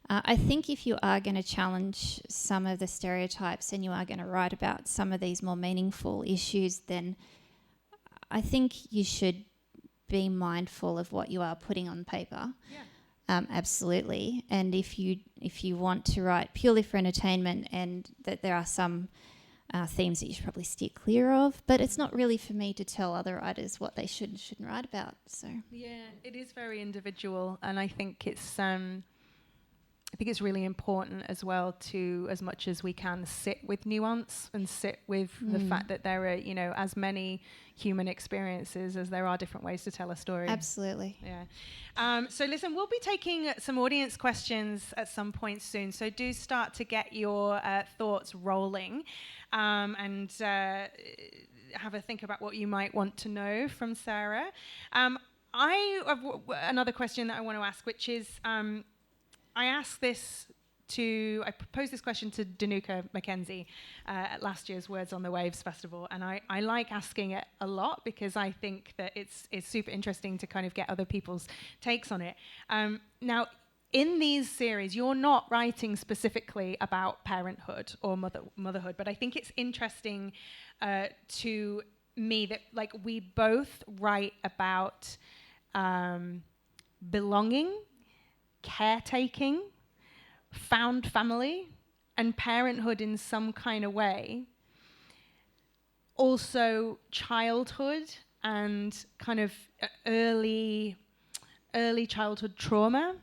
Speaker 2: I think if you are going to challenge some of the stereotypes and you are going to write about some of these more meaningful issues, then I think you should be mindful of what you are putting on paper. Yeah. Absolutely. And if you want to write purely for entertainment, and that there are some themes that you should probably steer clear of, but it's not really for me to tell other writers what they should and shouldn't write about. So
Speaker 1: yeah, it is very individual, and I think it's really important as well to, as much as we can, sit with nuance and sit with the fact that there are as many human experiences as there are different ways to tell a story.
Speaker 2: Absolutely.
Speaker 1: Yeah. So listen, we'll be taking some audience questions at some point soon, so do start to get your thoughts rolling and have a think about what you might want to know from Sarah. I have another question that I want to ask, which is I proposed this question to Danuka Mackenzie at last year's Words on the Waves festival, and I like asking it a lot because I think that it's super interesting to kind of get other people's takes on it. Now, in these series, you're not writing specifically about parenthood or motherhood, but I think it's interesting to me that we both write about belonging, caretaking, found family, and parenthood in some kind of way. Also childhood and kind of early childhood trauma.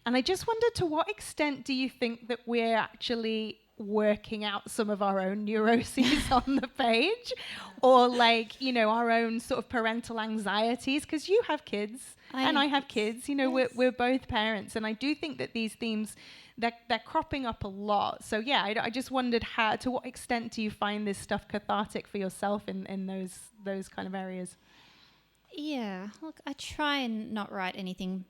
Speaker 1: And I just wondered, to what extent do you think that we're actually working out some of our own neuroses on the page, or our own sort of parental anxieties? Because you have kids. and I have kids. You know,
Speaker 2: Yes.
Speaker 1: we're both parents, and I do think that these themes they're cropping up a lot. So yeah, I just wondered to what extent do you find this stuff cathartic for yourself in those kind of areas?
Speaker 2: Yeah, look, I try and not write anything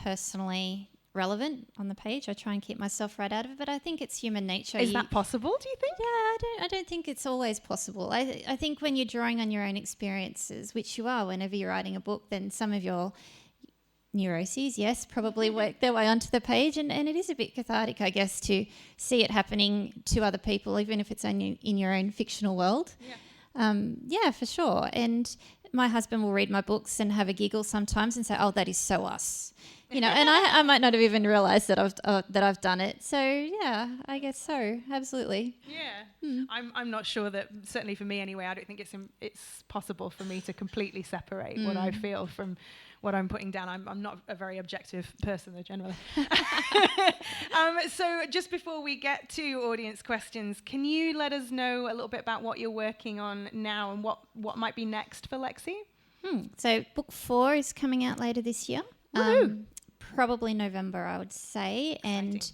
Speaker 2: personally relevant on the page. I try and keep myself right out of it, but I think it's human nature.
Speaker 1: Is that possible, do you think?
Speaker 2: Yeah, I don't think it's always possible. I think when you're drawing on your own experiences, which you are whenever you're writing a book, then some of your neuroses, yes, probably work their way onto the page, and it is a bit cathartic, I guess, to see it happening to other people, even if it's only in your own fictional world. Yeah, for sure. And my husband will read my books and have a giggle sometimes and say, "Oh, that is so us," you know. And I might not have even realised that I've done it. So yeah, I guess so. Absolutely.
Speaker 1: Yeah, I'm not sure that, certainly for me anyway, I don't think it's possible for me to completely separate what I feel from what I'm putting down. I'm not a very objective person, though, generally. So just before we get to audience questions, can you let us know a little bit about what you're working on now and what might be next for Lexi?
Speaker 2: So book 4 is coming out later this year. Probably November, I would say.
Speaker 1: Exciting.
Speaker 2: And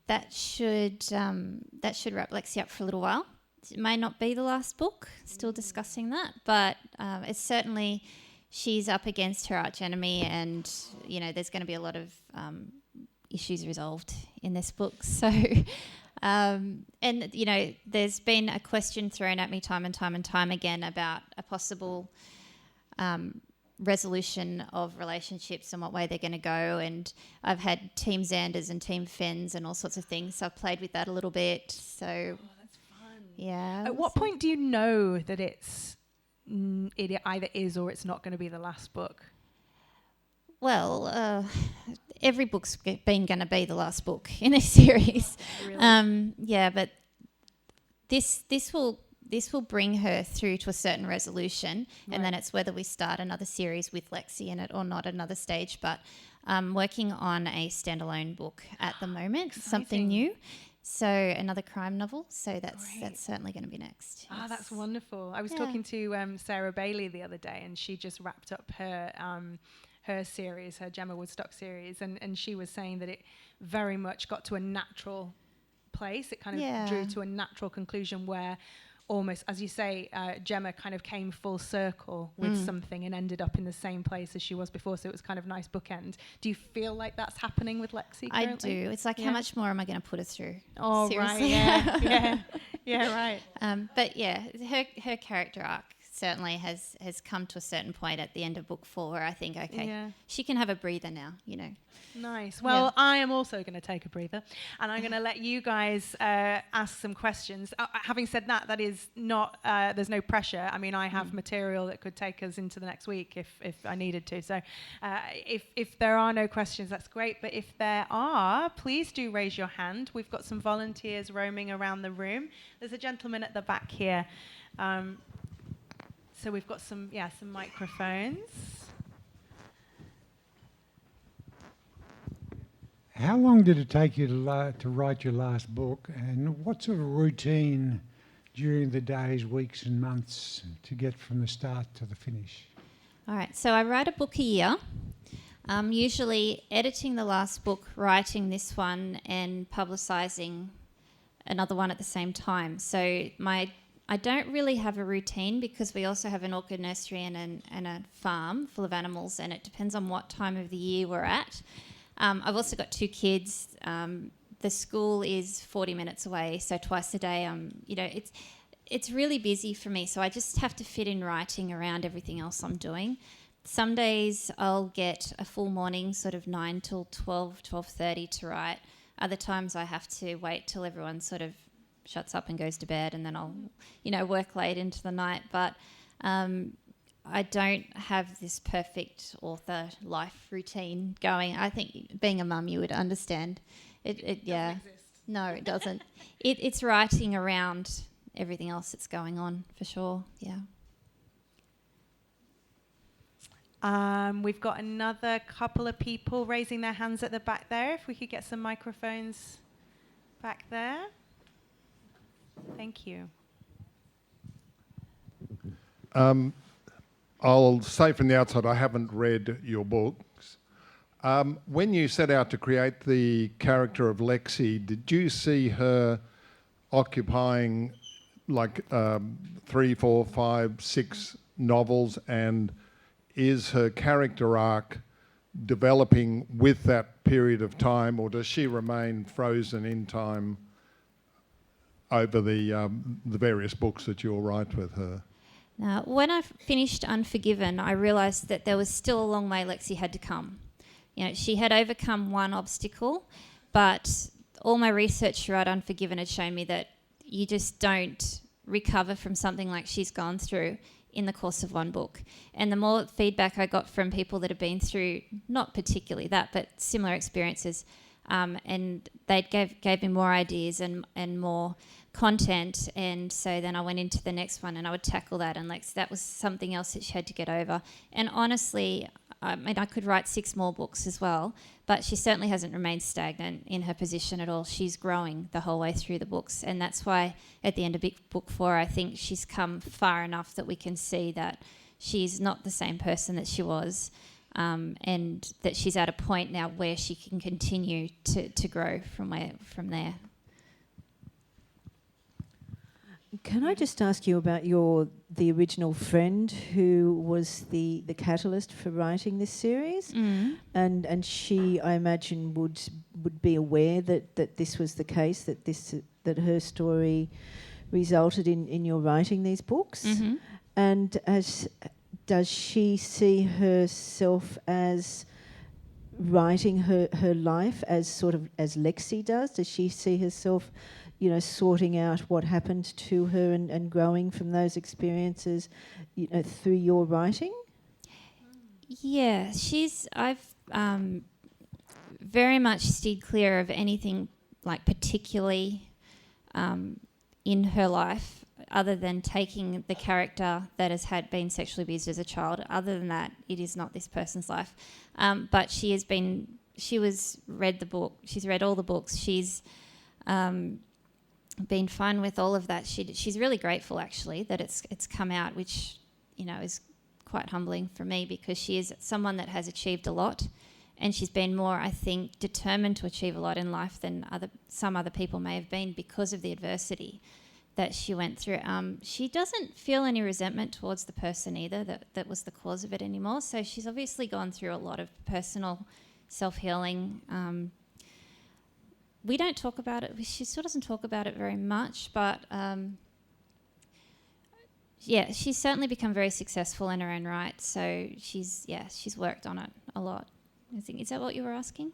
Speaker 2: that should wrap Lexi up for a little while. It may not be the last book, still discussing that, but it's certainly, she's up against her archenemy, and you know there's going to be a lot of issues resolved in this book. So and you know there's been a question thrown at me time and time again about a possible resolution of relationships and what way they're going to go, and I've had Team Xanders and Team Fens and all sorts of things, so I've played with that a little bit. So
Speaker 1: That's fun.
Speaker 2: yeah.
Speaker 1: At what point do you know that it either is or it's not going to be the last book?
Speaker 2: Well, every book's been going to be the last book in this series.
Speaker 1: Really?
Speaker 2: Yeah, but this will bring her through to a certain resolution, and then it's whether we start another series with Lexi in it or not, another stage. But I'm working on a standalone book at the moment, something new. So another crime novel. So that's certainly going to be next.
Speaker 1: Ah, that's wonderful. I was talking to Sarah Bailey the other day, and she just wrapped up her series, her Gemma Woodstock series, and she was saying that it very much got to a natural place. It kind of drew to a natural conclusion where almost, as you say, Gemma kind of came full circle with something and ended up in the same place as she was before. So it was kind of nice bookend. Do you feel like that's happening with Lexi currently?
Speaker 2: I do. It's like, how much more am I going to put her through?
Speaker 1: Oh,
Speaker 2: Seriously.
Speaker 1: right. Yeah, right.
Speaker 2: But yeah, her character arc certainly has come to a certain point at the end of book 4 where I think, she can have a breather now, you know.
Speaker 1: Nice. Well, I am also going to take a breather, and I'm going to let you guys ask some questions. Having said that, that is not, there's no pressure. I mean, I have material that could take us into the next week if I needed to. So if there are no questions, that's great. But if there are, please do raise your hand. We've got some volunteers roaming around the room. There's a gentleman at the back here. So we've got some microphones.
Speaker 3: How long did it take you to write your last book, and what sort of routine during the days, weeks and months to get from the start to the finish?
Speaker 2: All right, so I write a book a year. Usually editing the last book, writing this one and publicising another one at the same time. So I don't really have a routine because we also have an orchid nursery and a farm full of animals, and it depends on what time of the year we're at. I've also got 2 kids. The school is 40 minutes away, so twice a day. It's really busy for me, so I just have to fit in writing around everything else I'm doing. Some days I'll get a full morning, sort of 9 till 12:30 to write. Other times I have to wait till everyone sort of shuts up and goes to bed, and then I'll, work late into the night. But I don't have this perfect author life routine going. I think being a mum, you would understand. It
Speaker 1: doesn't exist.
Speaker 2: No, it doesn't. It's writing around everything else that's going on, for sure. Yeah.
Speaker 1: We've got another couple of people raising their hands at the back there. If we could get some microphones back there. Thank you.
Speaker 4: I'll say from the outside, I haven't read your books. When you set out to create the character of Lexi, did you see her occupying like 3, 4, 5, 6 novels, and is her character arc developing with that period of time, or does she remain frozen in time over the various books that you'll write with her?
Speaker 2: Now, when I finished Unforgiven, I realised that there was still a long way Lexi had to come. You know, she had overcome one obstacle, but all my research throughout Unforgiven had shown me that you just don't recover from something like she's gone through in the course of one book. And the more feedback I got from people that have been through, not particularly that, but similar experiences, and they gave me more ideas and more content, and so then I went into the next one and I would tackle that, and like that was something else that she had to get over. And honestly, I mean, I could write 6 more books as well, but she certainly hasn't remained stagnant in her position at all. She's growing the whole way through the books, and that's why at the end of book 4 I think she's come far enough that we can see that she's not the same person that she was, and that she's at a point now where she can continue to grow from there.
Speaker 5: Can I just ask you about the original friend who was the catalyst for writing this series? And she, I imagine, would be aware that this was the case, that her story resulted in your writing these books.
Speaker 2: Mm-hmm.
Speaker 5: And does she see herself as writing her life as sort of as Lexi does? Does she see herself, sorting out what happened to her and growing from those experiences, through your writing?
Speaker 2: Yeah, I've very much steered clear of anything like particularly in her life, other than taking the character that has been sexually abused as a child. Other than that, it is not this person's life. But she's read all the books. She's been fine with all of that. She's really grateful actually that it's come out, which is quite humbling for me, because she is someone that has achieved a lot, and she's been more, I think, determined to achieve a lot in life than some other people may have been because of the adversity that she went through. She doesn't feel any resentment towards the person either that was the cause of it anymore. So she's obviously gone through a lot of personal self-healing. We don't talk about it. She still doesn't talk about it very much, but she's certainly become very successful in her own right. So she's worked on it a lot. I think, is that what you were asking?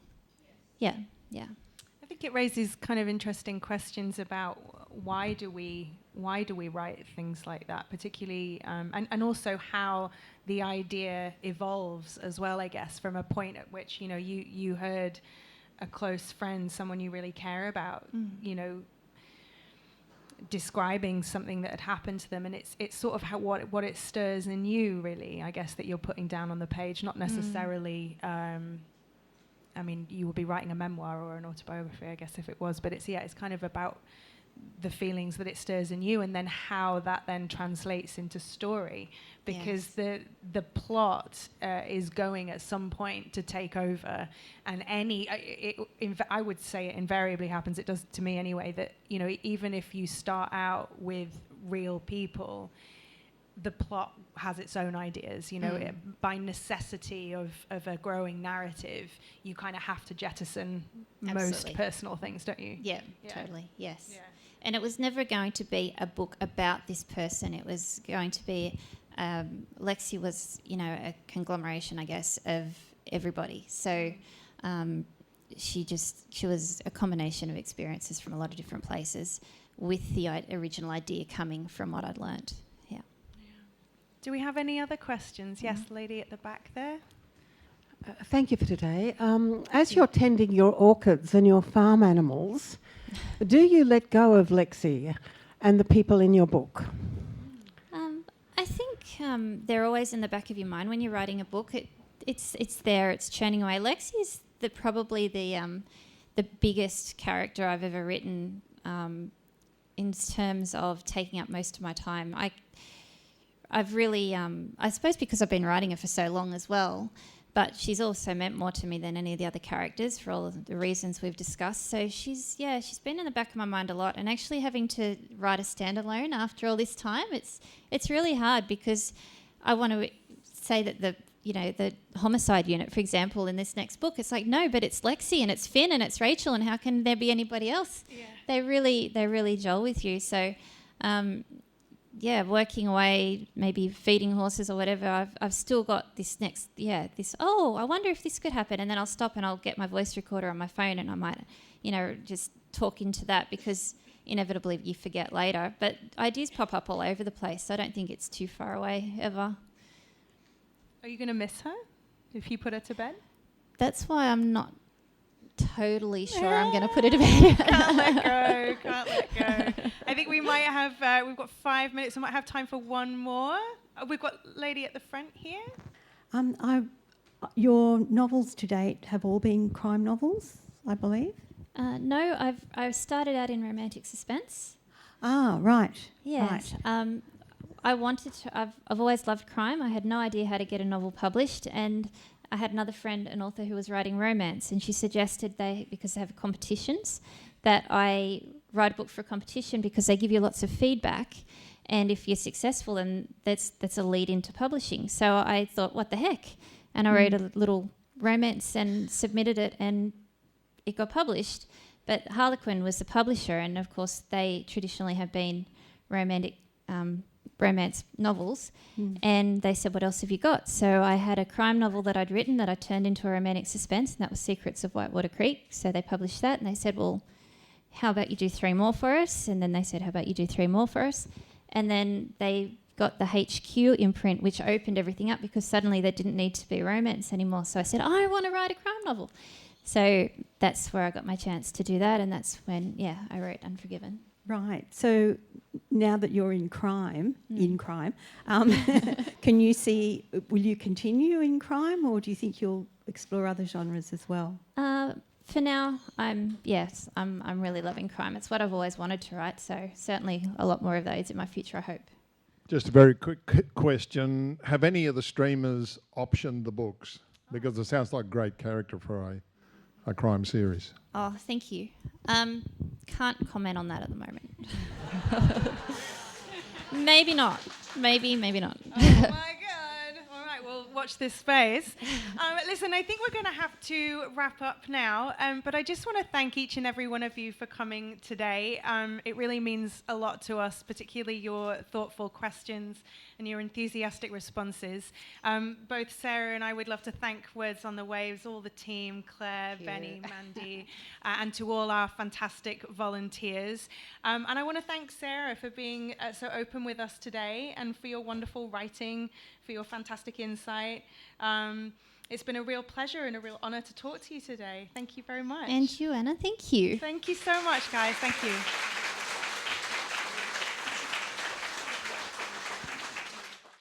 Speaker 2: Yeah.
Speaker 1: I think it raises kind of interesting questions about why do we write things like that, particularly, and also how the idea evolves as well, I guess, from a point at which you heard a close friend, someone you really care about, describing something that had happened to them, and it's sort of what it stirs in you, really, I guess, that you're putting down on the page, not necessarily. I mean, you would be writing a memoir or an autobiography, I guess, if it was, but it's kind of about the feelings that it stirs in you, and then how that then translates into story, because the plot is going at some point to take over, and I would say it invariably happens. It does to me anyway. That even if you start out with real people, the plot has its own ideas. By necessity of a growing narrative, you kind of have to jettison most personal things, don't you?
Speaker 2: Yeah, totally. Yes. Yeah. And it was never going to be a book about this person. It was going to be Lexi was, a conglomeration, I guess, of everybody. So she was a combination of experiences from a lot of different places, with the original idea coming from what I'd learnt. Yeah.
Speaker 1: Do we have any other questions? Yes, lady at the back there.
Speaker 6: Thank you for today. As you're tending your orchids and your farm animals, do you let go of Lexi and the people in your book?
Speaker 2: I think they're always in the back of your mind when you're writing a book. It's there. It's churning away. Lexi is probably the biggest character I've ever written in terms of taking up most of my time. I've really, I suppose because I've been writing her for so long as well, but she's also meant more to me than any of the other characters for all of the reasons we've discussed. So she's been in the back of my mind a lot, and actually having to write a standalone after all this time, it's really hard because I want to say that the homicide unit, for example, in this next book, it's like, no, but it's Lexi and it's Finn and it's Rachel, and how can there be anybody else? Yeah. They really gel with you. So working away, maybe feeding horses or whatever, I've still got this I wonder if this could happen. And then I'll stop and I'll get my voice recorder on my phone and I might, just talk into that because inevitably you forget later. But ideas pop up all over the place, so I don't think it's too far away ever.
Speaker 1: Are you going to miss her if you put her to bed?
Speaker 2: That's why I'm not totally sure I'm going to put her to bed.
Speaker 1: Can't let go. I think we might have, we've got 5 minutes. We might have time for one more. We've got lady at the front here.
Speaker 7: Your novels to date have all been crime novels, I believe?
Speaker 2: No, I've started out in romantic suspense.
Speaker 7: Ah, right.
Speaker 2: Yes.
Speaker 7: Right.
Speaker 2: I wanted to, I've always loved crime. I had no idea how to get a novel published, and I had another friend, an author who was writing romance, and she suggested because they have competitions, that I write a book for a competition because they give you lots of feedback, and if you're successful, then that's a lead into publishing. So I thought, what the heck? And I wrote a little romance and submitted it, and it got published. But Harlequin was the publisher, and of course they traditionally have been romance novels, and they said, what else have you got? So I had a crime novel that I'd written that I turned into a romantic suspense, and that was Secrets of Whitewater Creek. So they published that, and they said, well, how about you do 3 more for us? And then they said, how about you do 3 more for us? And then they got the HQ imprint, which opened everything up because suddenly there didn't need to be romance anymore. So I said, I want to write a crime novel. So that's where I got my chance to do that, and that's when, I wrote Unforgiven.
Speaker 7: Right. So now that you're in crime, can you see, will you continue in crime, or do you think you'll explore other genres as well?
Speaker 2: For now, I'm really loving crime. It's what I've always wanted to write, so certainly a lot more of those in my future, I hope.
Speaker 4: Just a very quick question. Have any of the streamers optioned the books? Because it sounds like a great character for a crime series.
Speaker 2: Oh, thank you. Can't comment on that at the moment. Maybe not. Maybe not.
Speaker 1: Oh my God. All right, we'll watch this space. Listen, I think we're going to have to wrap up now, but I just want to thank each and every one of you for coming today. It really means a lot to us, particularly your thoughtful questions and your enthusiastic responses. Both Sarah and I would love to thank Words on the Waves, all the team, Claire, Benny, Mandy, and to all our fantastic volunteers. And I want to thank Sarah for being so open with us today, and for your wonderful writing, for your fantastic insight. It's been a real pleasure and a real honor to talk to you today. Thank you very much.
Speaker 2: And you, Anna, thank you.
Speaker 1: Thank you so much, guys. Thank you.